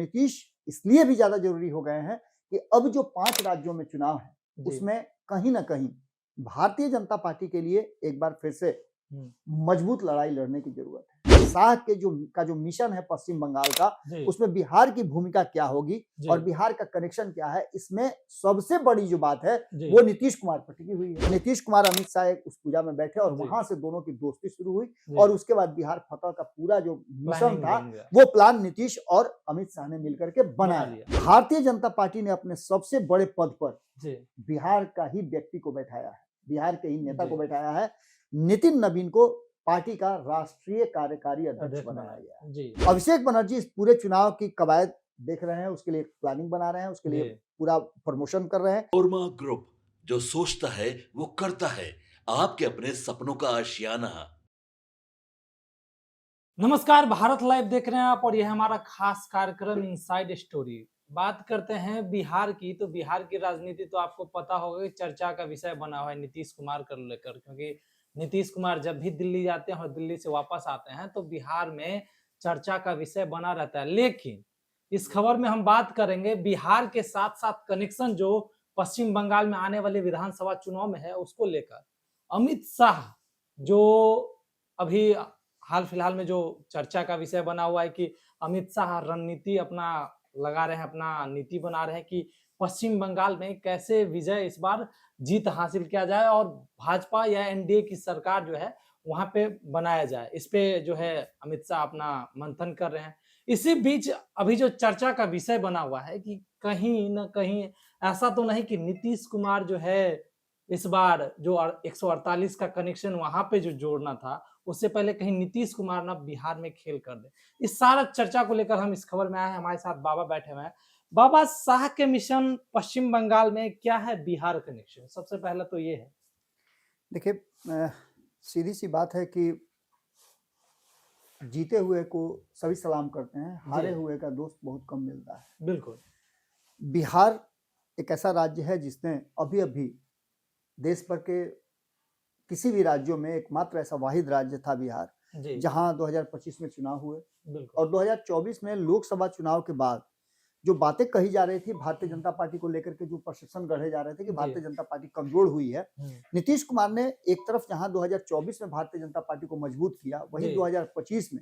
नीतीश इसलिए भी ज्यादा जरूरी हो गए हैं कि अब जो 5 राज्यों में चुनाव है उसमें कहीं ना कहीं भारतीय जनता पार्टी के लिए एक बार फिर से मजबूत लड़ाई लड़ने की जरूरत है। शाह के जो मिशन है पश्चिम बंगाल का, उसमें बिहार की भूमिका क्या होगी और बिहार का कनेक्शन क्या है, इसमें सबसे बड़ी जो बात है वो नीतीश कुमार पर टिकी हुई है। नीतीश कुमार अमित शाह उस पूजा में बैठे और वहां से दोनों की दोस्ती शुरू हुई और उसके बाद बिहार फतह का पूरा जो मिशन था वो प्लान नीतीश और अमित शाह ने मिलकर के बनाया। भारतीय जनता पार्टी ने अपने सबसे बड़े पद पर बिहार का ही व्यक्ति को बैठाया है, बिहार के ही नेता को बैठाया है। नितिन नवीन को पार्टी का राष्ट्रीय कार्यकारी अध्यक्ष बनाया गया। अभिषेक बनर्जी इस पूरे चुनाव की कवायद देख रहे हैं, उसके लिए प्लानिंग बना रहे हैं, उसके लिए पूरा प्रमोशन कर रहे हैं। कोरमा ग्रुप, जो सोचता है वो करता है, आपके अपने सपनों का आशियाना। नमस्कार, भारत लाइव देख रहे हैं आप और यह हमारा खास कार्यक्रम इनसाइड स्टोरी। बात करते हैं बिहार की, तो बिहार की राजनीति तो आपको पता होगा कि चर्चा का विषय बना हुआ है नीतीश कुमार को लेकर, क्योंकि नीतीश कुमार जब भी दिल्ली जाते हैं और दिल्ली से वापस आते हैं तो बिहार में चर्चा का विषय बना रहता है। लेकिन इस खबर में हम बात करेंगे बिहार के साथ साथ कनेक्शन जो पश्चिम बंगाल में आने वाले विधानसभा चुनाव में है उसको लेकर। अमित शाह जो अभी हाल फिलहाल में जो चर्चा का विषय बना हुआ है कि अमित शाह रणनीति अपना लगा रहे हैं, अपना नीति बना रहे हैं कि पश्चिम बंगाल में कैसे विजय इस बार जीत हासिल किया जाए और भाजपा या एनडीए की सरकार जो है वहां पे बनाया जाए। इस पे जो है अमित शाह अपना मंथन कर रहे हैं। इसी बीच अभी जो चर्चा का विषय बना हुआ है कि कहीं न कहीं ऐसा तो नहीं कि नीतीश कुमार जो है इस बार जो 148 का कनेक्शन वहां पे जो जोड़ना था उससे पहले कहीं नीतीश कुमार ना बिहार में खेल कर दे। इस सारा चर्चा को लेकर हम इस खबर में आए हैं। हमारे साथ बाबा बैठे हुए हैं। बाबा, शाह के मिशन पश्चिम बंगाल में क्या है बिहार कनेक्शन? सबसे पहला तो ये है। देखिए, सीधी सी बात है कि जीते हुए को सभी सलाम करते हैं, हारे हुए का दोस्त बहुत कम मिलता है। बिल्कुल। बिहार एक ऐसा राज्य है जिसने अभी अभी देश भर के किसी भी राज्यों में एकमात्र ऐसा वाहिद राज्य था बिहार, जहां 2025 में चुनाव हुए और 2024 में लोकसभा चुनाव के बाद जो बातें कही जा रही थी भारतीय जनता पार्टी को लेकर के, जो प्रशासन गढ़े जा रहे थे कि भारतीय जनता पार्टी कमजोर हुई है, नीतीश कुमार ने एक तरफ जहां 2024 में भारतीय जनता पार्टी को मजबूत किया, वहीं 2025 में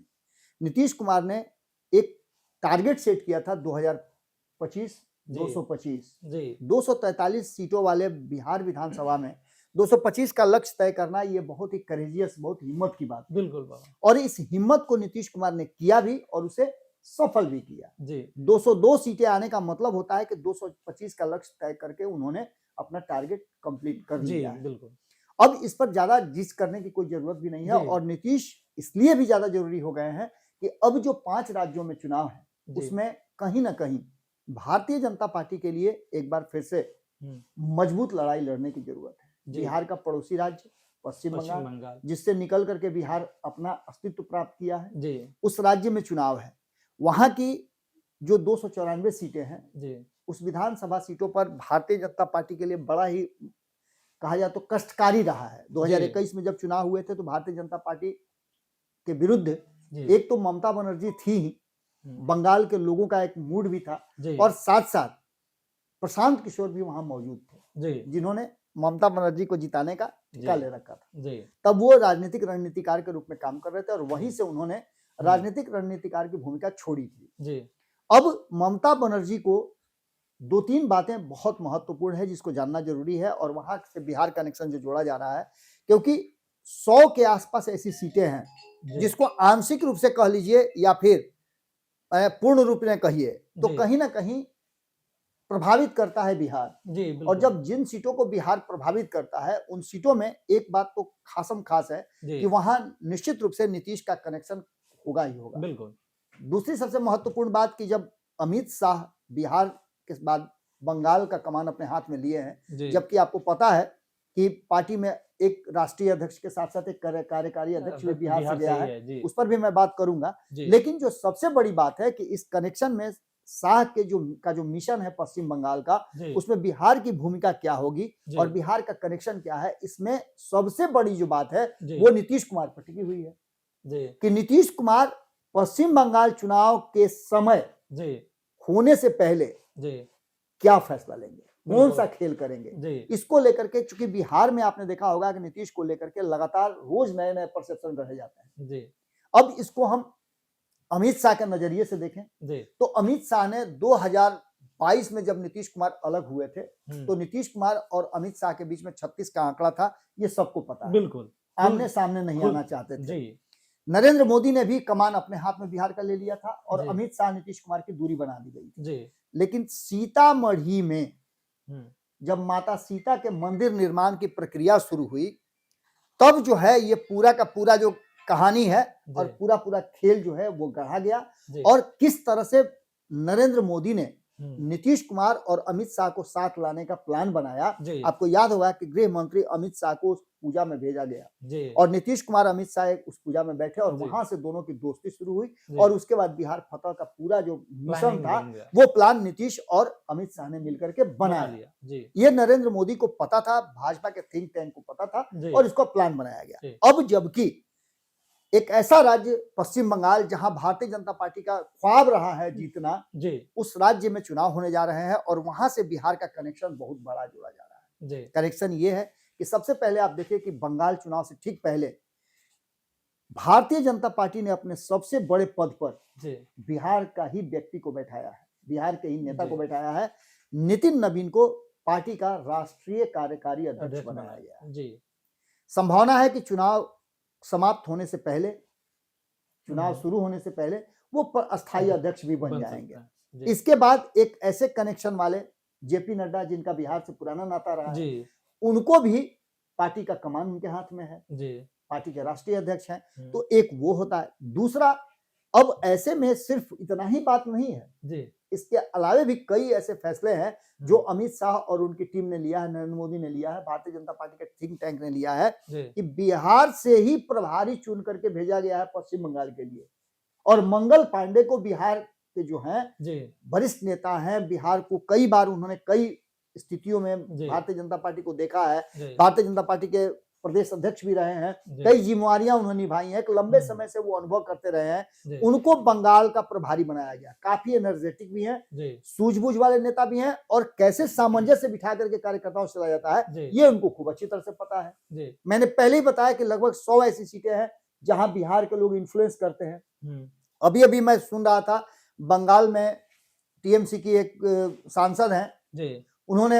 नीतीश कुमार ने एक टारगेट सेट किया था 2025 243 सीटों वाले बिहार विधानसभा में 225 का लक्ष्य तय करना, ये बहुत ही करेजियस, बहुत हिम्मत की बात। बिल्कुल। और इस हिम्मत को नीतीश कुमार ने किया भी और उसे सफल भी किया। 202 सीटें आने का मतलब होता है कि 225 का लक्ष्य तय करके उन्होंने अपना टारगेट कंप्लीट कर लिया है। बिल्कुल। अब इस पर ज्यादा जिस करने की कोई जरूरत भी नहीं है और नीतीश इसलिए भी ज्यादा जरूरी हो गए हैं कि अब जो 5 राज्यों में चुनाव है उसमें कहीं ना कहीं भारतीय जनता पार्टी के लिए एक बार फिर से मजबूत लड़ाई लड़ने की जरूरत है। बिहार का पड़ोसी राज्य पश्चिम बंगाल, जिससे निकल करके बिहार अपना अस्तित्व प्राप्त किया है, उस राज्य में चुनाव है। वहां की जो 294 सीटें हैं, उस विधानसभा सीटों पर भारतीय जनता पार्टी के लिए बड़ा ही कहा जाए तो कष्टकारी रहा है। 2021 में जब चुनाव हुए थे तो भारतीय जनता पार्टी के विरुद्ध एक तो ममता बनर्जी थी ही, बंगाल के लोगों का एक मूड भी था और साथ साथ प्रशांत किशोर भी वहां मौजूद थे, जिन्होंने ममता बनर्जी को जिताने का टिका ले रखा था। तब वो राजनीतिक रणनीतिकार के रूप में काम कर रहे थे और वहीं से उन्होंने राजनीतिक रणनीतिकार की भूमिका छोड़ी थी। अब ममता बनर्जी को 2-3 बातें बहुत महत्वपूर्ण है जिसको जानना जरूरी है और वहां से बिहार कनेक्शन जो जोड़ा जा रहा है, क्योंकि 100 के आसपास ऐसी सीटें हैं जिसको आंशिक रूप से कह लीजिए या फिर पूर्ण रूप में कहिए तो कहीं ना कहीं प्रभावित करता है बिहार। और जब जिन सीटों को बिहार प्रभावित करता है उन सीटों में एक बात तो खासम खास है कि वहां निश्चित रूप से नीतीश का कनेक्शन होगा ही होगा। बिल्कुल। दूसरी सबसे महत्वपूर्ण बात कि जब अमित शाह बिहार के बाद बंगाल का कमान अपने हाथ में लिए हैं, जबकि आपको पता है कि पार्टी में एक राष्ट्रीय अध्यक्ष के साथ साथ एक कार्यकारी अध्यक्ष भी बिहार से गया है, उस पर भी मैं बात करूंगा। लेकिन जो सबसे बड़ी बात है कि इस कनेक्शन में शाह के जो मिशन है पश्चिम बंगाल का, उसमें बिहार की भूमिका क्या होगी और बिहार का कनेक्शन क्या है, इसमें सबसे बड़ी जो बात है वो नीतीश कुमार पर टिकी हुई है कि नीतीश कुमार पश्चिम बंगाल चुनाव के समय होने से पहले जी क्या फैसला लेंगे, कौन बिल्कुल। सा खेल करेंगे, जी इसको लेकर के, चूंकि बिहार में आपने देखा होगा कि नीतीश को लेकर के लगातार रोज नए नए परसेप्शन रहे जाते हैं। जी अब इसको हम अमित शाह के नजरिए से देखें जी तो अमित शाह ने 2022 में जब नीतीश कुमार अलग हुए थे तो नीतीश कुमार और अमित शाह के बीच में 36 का आंकड़ा था, ये सबको पता है। बिल्कुल आमने सामने नहीं खुद- आना चाहते थे। जी नरेंद्र मोदी ने भी कमान अपने हाथ में बिहार का ले लिया था और जी। अमित शाह नीतीश कुमार की दूरी बना दी गई थी। जी लेकिन सीतामढ़ी में हम्म, जब माता सीता के मंदिर निर्माण की प्रक्रिया शुरू हुई तब जो है ये पूरा का पूरा जो कहानी है और जी पूरा पूरा खेल जो है वो गढ़ा गया जी और किस तरह से नरेंद्र मोदी ने हम्म, नीतीश कुमार और अमित शाह को साथ लाने का प्लान बनाया। जी आपको याद होगा कि गृह मंत्री अमित शाह को उस पूजा में भेजा गया जी और नीतीश कुमार अमित शाह उस पूजा में बैठे और जी। वहां से दोनों की दोस्ती शुरू हुई जी, और उसके बाद बिहार फतह का पूरा जो मिशन planning था बन गया, वो प्लान नीतीश और अमित शाह ने मिलकर के बना बनाया। लिया जी ये नरेंद्र मोदी को पता था, भाजपा के थिंक टैंक को पता था जी और इसको प्लान बनाया जी। गया। अब जबकि एक ऐसा राज्य पश्चिम बंगाल जहां भारतीय जनता पार्टी का ख्वाब रहा है जीतना, जी उस राज्य में चुनाव होने जा रहे हैं और वहां से बिहार का कनेक्शन बहुत बड़ा जोड़ा जा रहा है। जी कनेक्शन ये है कि सबसे पहले आप देखिए कि बंगाल चुनाव से ठीक पहले भारतीय जनता पार्टी ने अपने सबसे बड़े पद पर जी बिहार का ही व्यक्ति को बैठाया है, बिहार के ही नेता जी। को बैठाया है। नितिन नवीन को पार्टी का राष्ट्रीय कार्यकारी अध्यक्ष अध्यक्ष बनाया बनाया गया है। जी संभावना है कि चुनाव समाप्त होने से पहले, चुनाव शुरू होने से पहले वो अस्थायी अध्यक्ष भी बन जाएंगे। सकता है। जी इसके बाद एक ऐसे कनेक्शन वाले जेपी नड्डा जिनका बिहार से पुराना नाता रहा है, जी उनको भी पार्टी का कमान उनके हाथ में है, जी पार्टी के राष्ट्रीय अध्यक्ष हैं। हम्म, तो एक वो होता है। दूसरा, अब ऐसे में सिर्फ इतना ही बात नहीं है, जी इसके अलावे भी कई ऐसे फैसले हैं जो हम्म, अमित शाह और उनकी टीम ने लिया है, नरेंद्र मोदी ने लिया है, भारतीय जनता पार्टी के थिंक टैंक ने लिया है जी कि बिहार से ही प्रभारी चुन करके भेजा गया है पश्चिम बंगाल के लिए। और मंगल पांडे को बिहार के जो हैं जी वरिष्ठ नेता हैं, बिहार को कई बार उन्होंने कई स्थितियों में जी। भारतीय जनता पार्टी को देखा है, जी भारतीय जनता पार्टी के प्रदेश अध्यक्ष भी रहे हैं, जी कई जिम्मेवारियां उन्होंने निभाई हैं, एक लंबे हम्म। समय से वो अनुभव करते रहे हैं। जी उनको बंगाल का प्रभारी बनाया गया। काफी एनर्जेटिक भी हैं, जी सूझबूझ वाले नेता भी हैं और कैसे सामंजस्य बिठा करके कार्यकर्ताओं से चला जाता है जी ये उनको खूब अच्छी तरह से पता है। जी मैंने पहले ही बताया कि लगभग 100 ऐसी सीटें हैं जहां बिहार के लोग इन्फ्लुएंस करते हैं। हम्म, अभी अभी मैं सुन रहा था बंगाल में टीएमसी की एक सांसद हैं, जी उन्होंने,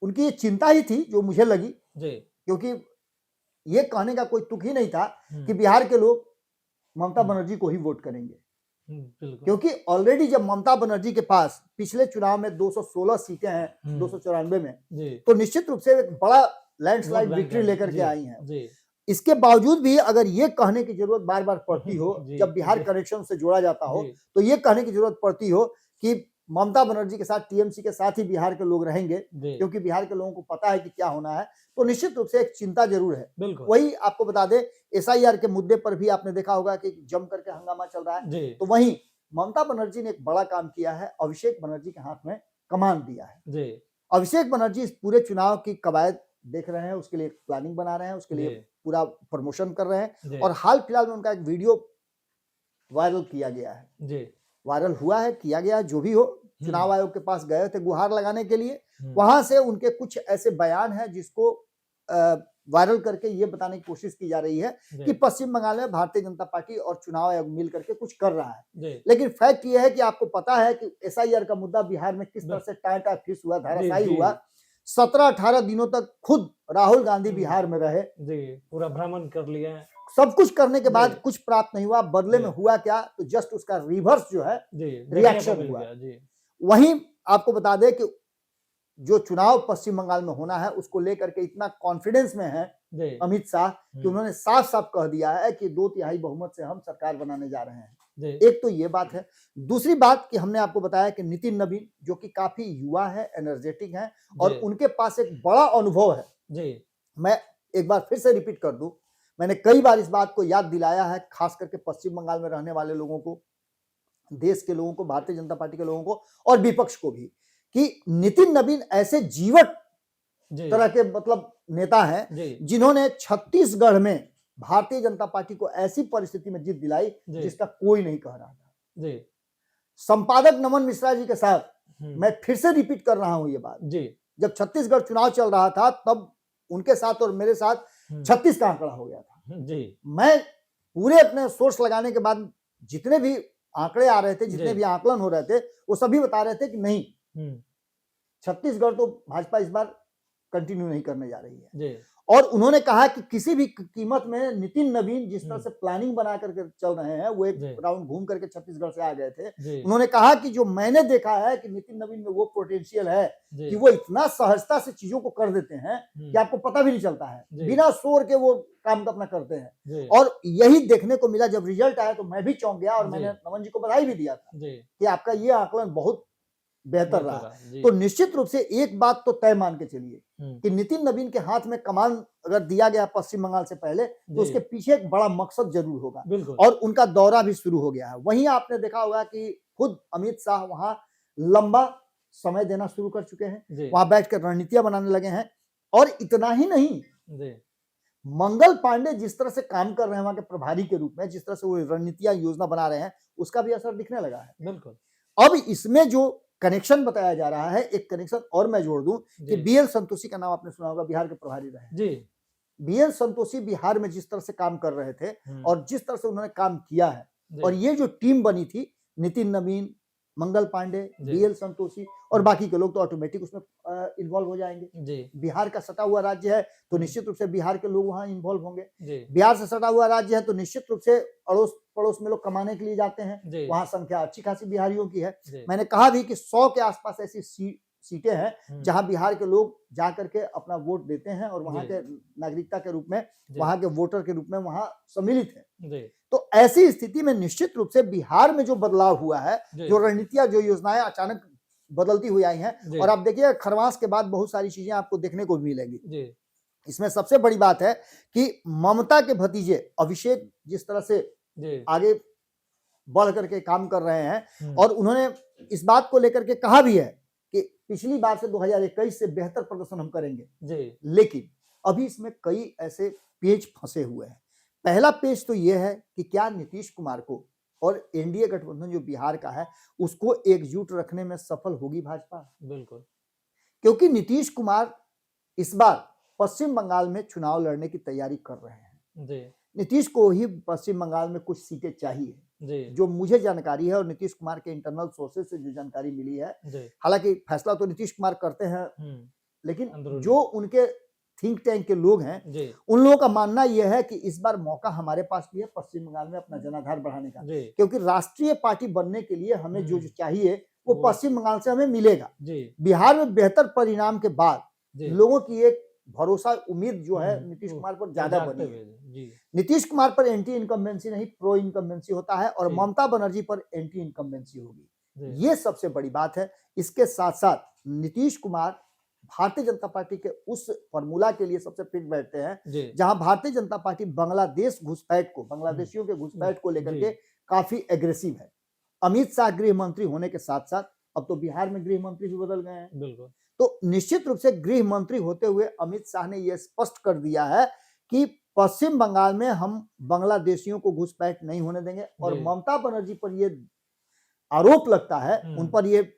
उनकी ये चिंता ही थी जो मुझे लगी, जी क्योंकि ये कहने का कोई तुक ही नहीं था हम्म, कि बिहार के लोग ममता हम्म। बनर्जी को ही वोट करेंगे, बिल्कुल क्योंकि ऑलरेडी जब ममता बनर्जी के पास पिछले चुनाव में 216 सीटें हैं हम्म। 294 में, जी तो निश्चित रूप से एक बड़ा लैंडस्लाइड वोट बैंक विक्ट्री है। लेकर जी, के आई हैं। जी इसके बावजूद भी अगर ये कहने की जरूरत बार बार पड़ती हो, जी, जब बिहार जी। कनेक्शन से जोड़ा जाता हो, जी तो ये कहने की जरूरत पड़ती हो कि ममता बनर्जी के साथ टीएमसी के साथ ही बिहार के लोग रहेंगे, जी क्योंकि बिहार के लोगों को पता है कि क्या होना है। तो निश्चित रूप से एक चिंता जरूर है। बिल्कुल वही आपको बता दें, एसआईआर के मुद्दे पर भी आपने देखा होगा कि जम करके हंगामा चल रहा है। जी तो वहीं ममता बनर्जी ने एक बड़ा काम किया है, अभिषेक बनर्जी के हाथ में कमान दिया है। जी अभिषेक बनर्जी इस पूरे चुनाव की कवायद देख रहे हैं, उसके लिए प्लानिंग बना रहे हैं, उसके लिए जी पूरा प्रमोशन कर रहे हैं। जी और हाल फिलहाल में उनका एक वीडियो वायरल किया गया है, जी वायरल हुआ है, किया गया, जो भी हो। चुनाव आयोग के पास गए थे गुहार लगाने के लिए, हम्म, वहां से उनके कुछ ऐसे बयान हैं जिसको वायरल करके ये बताने की कोशिश की जा रही है जी, कि पश्चिम बंगाल में भारतीय जनता पार्टी और चुनाव आयोग मिल करके कुछ कर रहा है। जी लेकिन फैक्ट ये है कि आपको पता है कि एसआईआर का मुद्दा बिहार में किस तरह से टाटा फिस हुआ, धाराशायी जी। हुआ। 17-18 दिनों तक खुद राहुल गांधी हम्म। बिहार में रहे, जी पूरा भ्रमण कर लिया है। सब कुछ करने के बाद जी। कुछ प्राप्त नहीं हुआ। बदले जी। में हुआ क्या, तो जस्ट उसका रिवर्स जो है जी देखने रिएक्शन को मिल हुआ। गया। जी वहीं आपको बता दें कि जो चुनाव पश्चिम बंगाल में होना है उसको लेकर के इतना कॉन्फिडेंस में है जी अमित शाह कि उन्होंने साफ साफ कह दिया है कि 2/3 बहुमत से हम सरकार बनाने जा रहे हैं। जी एक तो ये बात है। दूसरी बात कि हमने आपको बताया कि नितिन नवीन जो कि काफी युवा है, एनर्जेटिक हैं और जी। उनके पास एक बड़ा अनुभव है। जी मैं एक बार फिर से रिपीट कर दूं, मैंने कई बार इस बात को याद दिलाया है, खास करके पश्चिम बंगाल में रहने वाले लोगों को, देश के लोगों को, भारतीय जनता पार्टी के लोगों को और विपक्ष को भी, कि नितिन नवीन ऐसे जीवट जी तरह के मतलब नेता हैं जी जिन्होंने छत्तीसगढ़ में भारतीय जनता पार्टी को ऐसी परिस्थिति में जीत दिलाई जी। जिसका कोई नहीं कह रहा था। जी संपादक नमन मिश्रा जी के साथ हम्म, मैं फिर से रिपीट कर रहा हूं ये बात, जी जब छत्तीसगढ़ चुनाव चल रहा था तब उनके साथ और मेरे साथ हम्म, 36 का आंकड़ा हो गया था। जी मैं पूरे अपने सोर्स लगाने के बाद जितने भी आंकड़े आ रहे थे, जितने जी भी आकलन हो रहे थे, वो सभी बता रहे थे कि नहीं, हम्म, छत्तीसगढ़ तो भाजपा इस बार कंटिन्यू नहीं करने जा रही है। जी और उन्होंने कहा कि किसी भी कीमत में नितिन नवीन जिस तरह हम्म, से प्लानिंग बना करके चल रहे हैं, वो एक जी राउंड घूम करके छत्तीसगढ़ से आ गए थे। जी उन्होंने कहा कि जो मैंने देखा है कि नितिन नवीन में वो पोटेंशियल है जी कि वो इतना सहजता से चीजों को कर देते हैं कि आपको पता भी नहीं चलता है, जी। बिना शोर के वो काम अपना करते हैं। जी और यही देखने को मिला। जब रिजल्ट आया तो मैं भी चौंक गया और जी। मैंने नमन जी को बधाई भी दिया था जी कि आपका ये आकलन बहुत बेहतर रहा। जी तो निश्चित रूप से एक बात तो तय मान के चलिए हम्म, कि नितिन नवीन के हाथ में कमान अगर दिया गया पश्चिम बंगाल से पहले, तो जी उसके पीछे एक बड़ा मकसद जरूर होगा। बिल्कुल और उनका दौरा भी शुरू हो गया है। वहीं आपने देखा होगा कि खुद अमित शाह वहां लंबा समय देना शुरू कर चुके हैं, जी वहां बैठकर रणनीतियां बनाने लगे हैं। और इतना ही नहीं, जी मंगल पांडे जिस तरह से काम कर रहे हैं वहां के प्रभारी के रूप में, जिस तरह से वो रणनीतियां योजना बना रहे हैं, उसका भी असर दिखने लगा है। बिल्कुल अब इसमें जो कनेक्शन बताया जा रहा है, एक कनेक्शन और मैं जोड़ दूं कि जी बीएल संतोषी का नाम आपने सुना होगा, बिहार के प्रभारी रहे। जी बीएल संतोषी बिहार में जिस तरह से काम कर रहे थे और जिस तरह से उन्होंने काम किया है, जी, और ये जो टीम बनी थी, नितिन नवीन, मंगल पांडे, जी। बीएल संतोषी और बाकी के लोग तो ऑटोमेटिक उसमें इन्वॉल्व हो जाएंगे। जी बिहार का सटा हुआ राज्य है तो निश्चित रूप से बिहार के लोग वहां इन्वॉल्व होंगे। जी बिहार से सटा हुआ राज्य है तो निश्चित रूप से अड़ोस पड़ोस में लोग कमाने के लिए जाते हैं, जी वहां संख्या अच्छी खासी बिहारियों की है। जी मैंने कहा भी कि 100 के आसपास ऐसी सीटें हैं हम्म, जहां बिहार के लोग जा करके अपना वोट देते हैं और वहां जी। के नागरिकता के रूप में, जी वहां के वोटर के रूप में वहां सम्मिलित है। जी तो ऐसी स्थिति में निश्चित रूप से बिहार में जो बदलाव हुआ है, जी जो रणनीतियां, जो योजनाएं अचानक बदलती हुई आई हैं, जी और आप देखिए खरवास के बाद बहुत सारी चीजें आपको देखने को मिलेंगी। जी इसमें सबसे बड़ी बात है कि ममता के भतीजे अभिषेक जिस तरह से जी आगे बढ़ करके काम कर रहे हैं, हम्म, और उन्होंने इस बात को लेकर के कहा भी है कि पिछली बार से 2021 से बेहतर प्रदर्शन हम करेंगे। जी लेकिन अभी इसमें कई ऐसे पेच फंसे हुए हैं। पहला पेच तो यह है कि क्या नीतीश कुमार को और एनडीए गठबंधन जो बिहार का है उसको एकजुट रखने में सफल होगी भाजपा? बिल्कुल क्योंकि नीतीश कुमार इस बार पश्चिम बंगाल में चुनाव लड़ने की तैयारी कर रहे हैं। जी नीतीश को ही पश्चिम बंगाल में कुछ सीटें चाहिए, जी जो मुझे जानकारी है और नीतीश कुमार के इंटरनल सोर्सेज से जो जानकारी मिली है। जी हालांकि फैसला तो नीतीश कुमार करते हैं, लेकिन अंदरूनी। जो उनके थिंक टैंक के लोग हैं, जी उन लोगों का मानना यह है कि इस बार मौका हमारे पास भी है पश्चिम बंगाल में अपना जनाधार बढ़ाने का, जी क्योंकि राष्ट्रीय पार्टी बनने के लिए हमें जो चाहिए वो वो- पश्चिम बंगाल से हमें मिलेगा। जी बिहार में बेहतर परिणाम के बाद जी लोगों की एक भरोसा, उम्मीद जो है नीतीश वो- कुमार पर वो ज्यादा जागते बनी हुए, है। जी नीतीश कुमार पर एंटी इनकम्बेंसी नहीं, प्रो इनकम्बेंसी होता है, और जी। ममता बनर्जी पर एंटी इनकम्बेंसी होगी। जी ये सबसे बड़ी बात है। इसके साथ साथ नीतीश कुमार भारतीय जनता पार्टी के उस फॉर्मूला के लिए सबसे फिट बैठते हैं जी जहां भारतीय जनता पार्टी बांग्लादेश घुसपैठ को, बांग्लादेशियों के घुसपैठ को लेकर जी। के काफी एग्रेसिव है। अमित शाह गृह मंत्री होने के साथ साथ अब तो बिहार में गृह मंत्री भी बदल गए हैं। बिल्कुल तो निश्चित रूप से गृह मंत्री होते हुए अमित शाह ने यह स्पष्ट कर दिया है कि पश्चिम बंगाल में हम बांग्लादेशियों को घुसपैठ नहीं होने देंगे। और जी। ममता बनर्जी पर यह आरोप लगता है, उन पर यह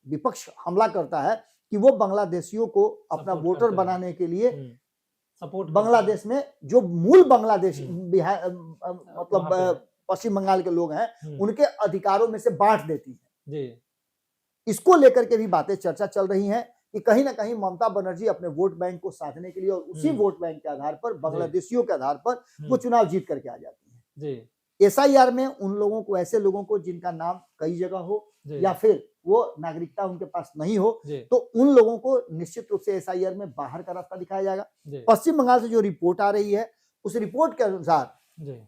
विपक्ष हमला करता है कि वो बांग्लादेशियों को अपना Support वोटर करते हैं। बनाने के लिए सपोर्ट बांग्लादेश में जो मूल बांग्लादेश बिहार वहाँ मतलब पे। पश्चिम बंगाल के लोग हैं उनके अधिकारों में से बांट देती है। जी इसको लेकर के भी बातें चर्चा चल रही हैं कि कहीं ना कहीं ममता बनर्जी अपने वोट बैंक को साधने के लिए और उसी वोट बैंक के आधार पर, बांग्लादेशियों के आधार पर वो चुनाव जीत करके आ जाती है। जी एसआईआर में उन लोगों को, ऐसे लोगों को जिनका नाम कई जगह हो जी या फिर वो नागरिकता उनके पास नहीं हो, जी तो उन लोगों को निश्चित रूप से एसआईआर में बाहर का रास्ता दिखाया जाएगा। जी पश्चिम बंगाल से जो रिपोर्ट आ रही है उस रिपोर्ट के अनुसार जी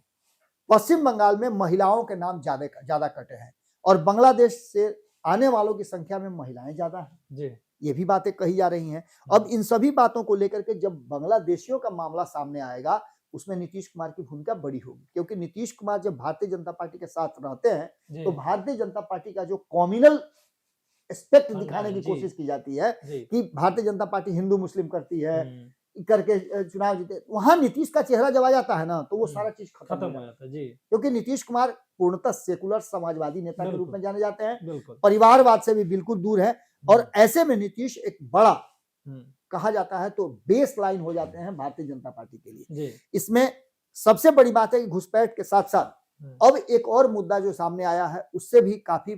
पश्चिम बंगाल में महिलाओं के नाम ज्यादा कटे हैं और बांग्लादेश से आने वालों की संख्या में महिलाएं ज्यादा हैं। जी ये भी बातें कही जा रही हैं। अब इन सभी बातों को लेकर के जब बांग्लादेशियों का मामला सामने आएगा उसमें नीतीश कुमार की भूमिका बड़ी होगी, क्योंकि नीतीश कुमार जब भारतीय जनता पार्टी के साथ रहते हैं जी तो भारतीय जनता पार्टी का जो कॉम्युनल एस्पेक्ट हाँ, दिखाने की जी। कोशिश की जाती है जी कि भारतीय जनता पार्टी हिंदू मुस्लिम करती है, करके चुनाव जीते, वहां नीतीश का चेहरा जब आ जाता है ना तो वो सारा चीज खत्म खत्म हो हो जाता है। जाता है जी। क्योंकि नीतीश कुमार पूर्णतः सेकुलर समाजवादी नेता के रूप बिल्कुल। में जाने जाते हैं, बिल्कुल। परिवारवाद से भी बिल्कुल दूर है, और ऐसे में नीतीश एक बड़ा हम्म, कहा जाता है तो बेस लाइन हो जाते हैं भारतीय जनता पार्टी के लिए। जी। इसमें सबसे बड़ी बात है कि घुसपैठ के साथ साथ अब एक और मुद्दा जो सामने आया है उससे भी काफी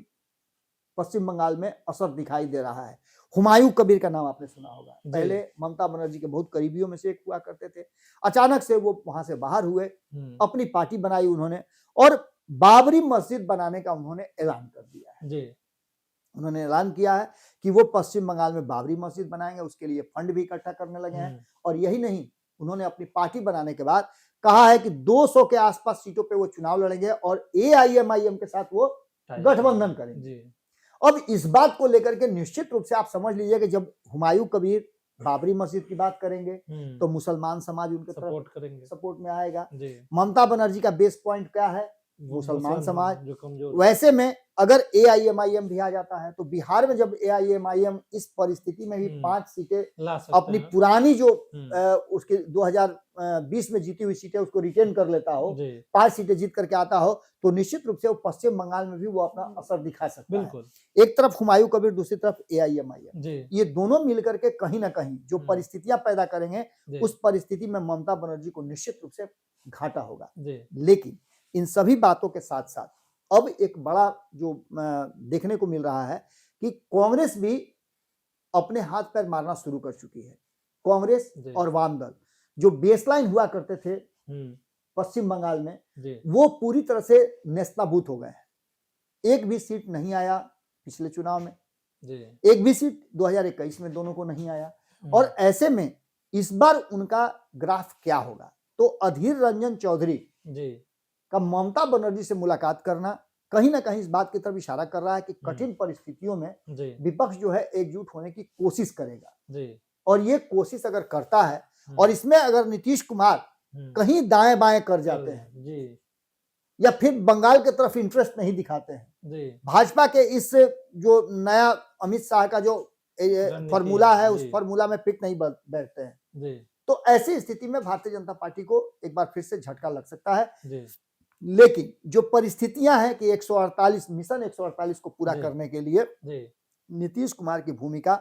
पश्चिम बंगाल में असर दिखाई दे रहा है। हुमायूं कबीर का नाम आपने सुना होगा, जी। पहले ममता बनर्जी के बहुत करीबियों में से एक हुआ करते थे, अचानक से वो वहां से बाहर हुए, अपनी पार्टी बनाई उन्होंने, और बाबरी मस्जिद बनाने का उन्होंने ऐलान कर दिया है। जी। उन्होंने ऐलान किया है कि वो पश्चिम बंगाल में बाबरी मस्जिद बनाएंगे, उसके लिए फंड भी इकट्ठा करने लगे हैं। और यही नहीं, उन्होंने अपनी पार्टी बनाने के बाद कहा है कि 200 के आसपास सीटों पे वो चुनाव लड़ेंगे और एआईएमआईएम के साथ वो गठबंधन करेंगे। जी। अब इस बात को लेकर के निश्चित रूप से आप समझ लीजिए कि जब हुमायूं कबीर बाबरी मस्जिद की बात करेंगे तो मुसलमान समाज उनके तरफ सपोर्ट करेंगे सपोर्ट में आएगा। जी। ममता बनर्जी का बेस पॉइंट क्या है? वो मुसलमान समाज। जो कमजोर। वैसे में अगर एआईएमआईएम भी आ जाता है तो बिहार में जब एआईएमआईएम इस परिस्थिति में भी 5 सीटें ला सकते अपनी हैं। पुरानी जो उसके 2020 में जीती हुई सीटें उसको रिटेन कर लेता हो, जी। 5 सीटें जीत करके आता हो, तो निश्चित रूप से वो पश्चिम बंगाल में भी वो अपना असर दिखा सकता है। बिल्कुल। एक तरफ हुमायूं कबीर, दूसरी तरफ एआईएमआईएम, जी। ये दोनों मिलकर के कहीं ना कहीं जो परिस्थितियां पैदा करेंगे जी। उस परिस्थिति में ममता बनर्जी को निश्चित रूप से घाटा होगा। जी। लेकिन इन सभी बातों के साथ साथ अब एक बड़ा जो देखने को मिल रहा है कि कांग्रेस भी अपने हाथ पैर मारना शुरू कर चुकी है। कांग्रेस जी। और वाम दल जो बेसलाइन हुआ करते थे पश्चिम बंगाल में, जी। वो पूरी तरह से नेस्तनाबूत हो गए हैं। एक भी सीट नहीं आया पिछले चुनाव में, जी। एक भी सीट 2021 में दोनों को नहीं आया। और ऐसे में इस बार उनका ग्राफ क्या होगा? तो अधीर रंजन चौधरी जी। का ममता बनर्जी से मुलाकात करना कहीं ना कहीं इस बात की तरफ इशारा कर रहा है कि कठिन परिस्थितियों में जी। विपक्ष जो है एकजुट होने की कोशिश करेगा। जी। और ये कोशिश अगर करता है और इसमें अगर नीतीश कुमार कहीं दाएं बाएं कर जाते हैं जी। या फिर बंगाल की तरफ इंटरेस्ट नहीं दिखाते हैं, जी। भाजपा के इस जो नया अमित शाह का जो फॉर्मूला है उस फॉर्मूला में फिट नहीं बैठते हैं, जी। तो ऐसी स्थिति में भारतीय जनता पार्टी को एक बार फिर से झटका लग सकता है। जी। लेकिन जो परिस्थितियां हैं कि 148 मिशन 148 को पूरा जी। करने के लिए जी। नीतीश कुमार की भूमिका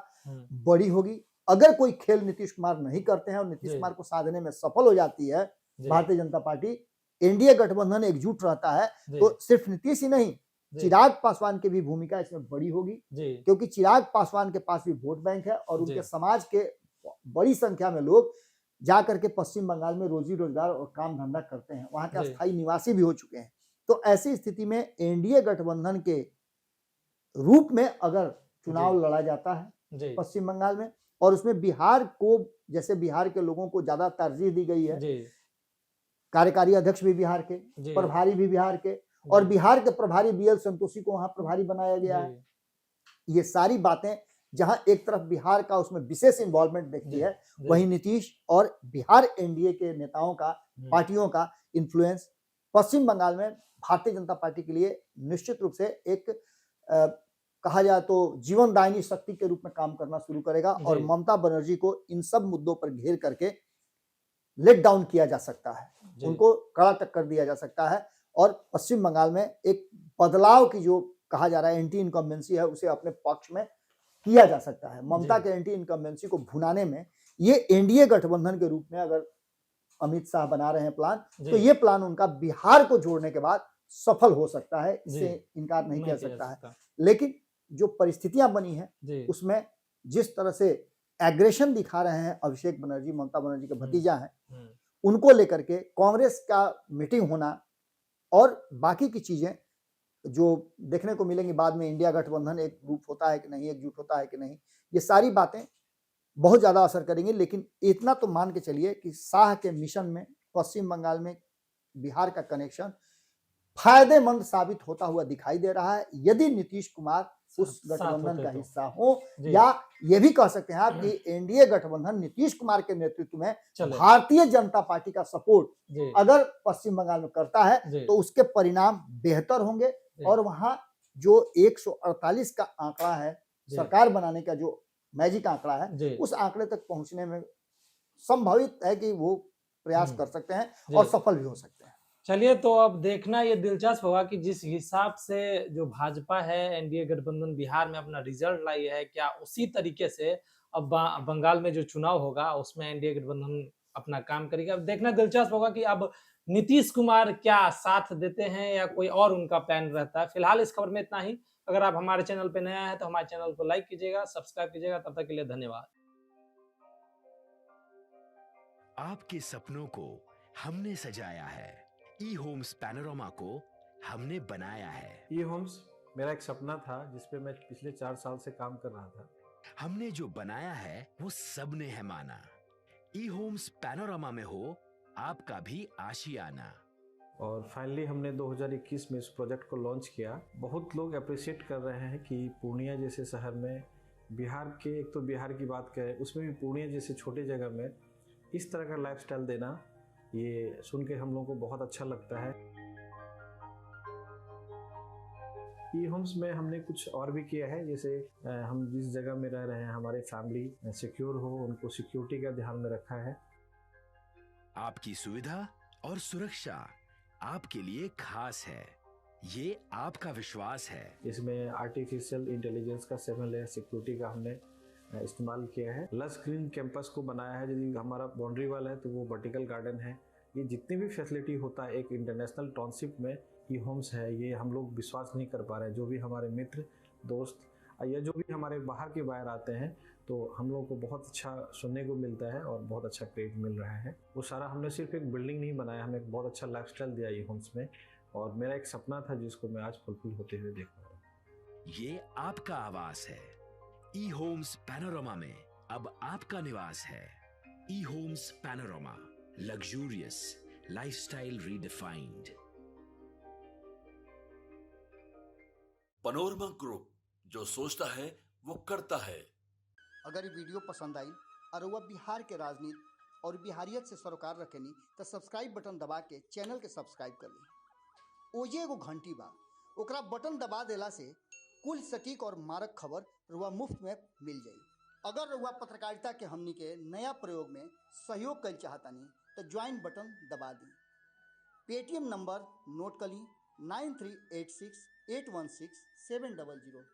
बड़ी होगी। अगर कोई खेल नीतीश कुमार नहीं करते हैं और नीतीश कुमार को साधने में सफल हो जाती है भारतीय जनता पार्टी, एनडीए गठबंधन एकजुट रहता है, तो सिर्फ नीतीश ही नहीं, चिराग पासवान की भी भूमिका इसमें बड़ी होगी। क्योंकि चिराग पासवान के पास भी वोट बैंक है और उनके समाज के बड़ी संख्या में लोग जाकर के पश्चिम बंगाल में रोजी रोजगार और काम धंधा करते हैं, वहां के अस्थायी निवासी भी हो चुके हैं। तो ऐसी स्थिति में एनडीए गठबंधन के रूप में अगर चुनाव लड़ा जाता है पश्चिम बंगाल में, और उसमें बिहार को, जैसे बिहार के लोगों को ज्यादा तरजीह दी गई है, कार्यकारी अध्यक्ष भी बिहार के, प्रभारी भी बिहार के, और बिहार के प्रभारी बीएल संतोषी को वहां प्रभारी बनाया गया है। ये सारी बातें जहां एक तरफ बिहार का उसमें विशेष इन्वॉल्वमेंट देखती है, वहीं नीतीश और बिहार एनडीए के नेताओं का, पार्टियों का इन्फ्लुएंस पश्चिम बंगाल में भारतीय जनता पार्टी के लिए निश्चित रूप से एक कहा जाए तो जीवनदायिनी शक्ति के रूप में काम करना शुरू करेगा और ममता बनर्जी को इन सब मुद्दों पर घेर करके लेट डाउन किया जा सकता है, उनको कड़ा टक्कर दिया जा सकता है और पश्चिम बंगाल में एक बदलाव की जो कहा जा रहा है एंटी इनकम्बेंसी है उसे अपने पक्ष में किया जा सकता है। ममता के एंटी इनकम्बेंसी को भुनाने में ये एनडीए गठबंधन के रूप में अगर अमित शाह बना रहे हैं प्लान, तो ये प्लान उनका बिहार को जोड़ने के बाद सफल हो सकता है, इससे इनकार नहीं किया सकता है। लेकिन जो परिस्थितियां बनी हैं उसमें जिस तरह से एग्रेशन दिखा रहे हैं अभिषेक बनर्जी, ममता बनर्जी के भतीजा हैं, उनको लेकर के कांग्रेस का मीटिंग होना और बाकी की चीजें जो देखने को मिलेंगी बाद में, इंडिया गठबंधन एक ग्रुप होता है कि नहीं, एकजुट होता है कि नहीं, ये सारी बातें बहुत ज्यादा असर करेंगी। लेकिन इतना तो मान के चलिए कि शाह के मिशन में पश्चिम बंगाल में बिहार का कनेक्शन फायदेमंद साबित होता हुआ दिखाई दे रहा है यदि नीतीश कुमार उस गठबंधन का हिस्सा हो, या ये भी कह सकते हैं आप कि एनडीए गठबंधन नीतीश कुमार के नेतृत्व में भारतीय जनता पार्टी का सपोर्ट अगर पश्चिम बंगाल में करता है तो उसके परिणाम बेहतर होंगे और वहां जो 148 का आंकड़ा है सरकार बनाने का, जो मैजिक आंकड़ा है, उस आंकड़े तक पहुंचने में संभावित है कि वो प्रयास कर सकते हैं और जी। सफल भी हो सकते हैं। चलिए, तो अब देखना ये दिलचस्प होगा कि जिस हिसाब से जो भाजपा है, एनडीए गठबंधन बिहार में अपना रिजल्ट लाई है, क्या उसी तरीके से अब बंगाल में जो चुनाव होगा उसमें एनडीए गठबंधन अपना काम करेगी। अब देखना दिलचस्प होगा कि अब नीतीश कुमार क्या साथ देते हैं या कोई और उनका प्लान रहता है। फिलहाल इस खबर में इतना ही। अगर आप हमारे चैनल पे नया है तो हमारे चैनल को लाइक कीजिएगा, सब्सक्राइब कीजिएगा। तब तक के लिए धन्यवाद। आपके सपनों को हमने सजाया है, ई होम्स पैनोरामा को हमने बनाया है। ई होम्स मेरा एक सपना था जिस पे मैं पिछले 4 साल से काम कर रहा था। हमने जो बनाया है वो सबने है माना। ई होम्स पैनोरामा में हो आपका भी आशियाना। और फाइनली हमने 2021 में इस प्रोजेक्ट को लॉन्च किया। बहुत लोग अप्रिशिएट कर रहे हैं कि पूर्णिया जैसे शहर में, बिहार के, एक तो बिहार की बात करें उसमें भी पूर्णिया जैसे छोटे जगह में इस तरह का लाइफस्टाइल देना, ये सुन के हम लोगों को बहुत अच्छा लगता है। ई होम्स में हमने कुछ और भी किया है, जैसे हम जिस जगह में रह रहे हैं हमारे फैमिली सिक्योर हो, उनको सिक्योरिटी का ध्यान में रखा है। आपकी सुविधा और सुरक्षा आपके लिए खास है, ये आपका विश्वास है। इसमें आर्टिफिशियल इंटेलिजेंस का 7 लेयर सिक्योरिटी का हमने इस्तेमाल किया है। लस ग्रीन कैंपस को बनाया है। यदि हमारा बाउंड्री वाल है तो वो वर्टिकल गार्डन है। ये जितनी भी फैसिलिटी होता है एक इंटरनेशनल टाउनशिप में ई होम्स है, ये हम लोग विश्वास नहीं कर पा रहे हैं। जो भी हमारे मित्र दोस्त या जो भी हमारे बाहर के बाहर आते हैं तो हम लोगों को बहुत अच्छा सुनने को मिलता है और बहुत अच्छा क्रेडिट मिल रहा है। वो सारा हमने सिर्फ एक बिल्डिंग नहीं बनाया, हमें एक बहुत अच्छा लाइफस्टाइल दिया ई होम्स में, और मेरा एक सपना था जिसको मैं आज फुलफिल होते हुए देख रहा हूँ। ये आपका आवास है। ई होम्स पैनोरामा में अब आपका निवास है। E Homes Panorama, luxurious lifestyle redefined. Panorama group, जो सोचता है वो करता है। अगर ये वीडियो पसंद आई और वह बिहार के राजनीति और बिहारियत से सरोकार रखेनी तो सब्सक्राइब बटन दबा के चैनल के सब्सक्राइब कर ली। ओजे एगो घंटी बा, ओकरा बटन दबा देला से कुल सटीक और मारक खबर रुआ मुफ्त में मिल जाई। अगर रुआ पत्रकारिता के हमनी के नया प्रयोग में सहयोग कर चाहतानी तो ज्वाइन बटन दबा दी। पेटीएम नंबर नोट कर ली 9386816700।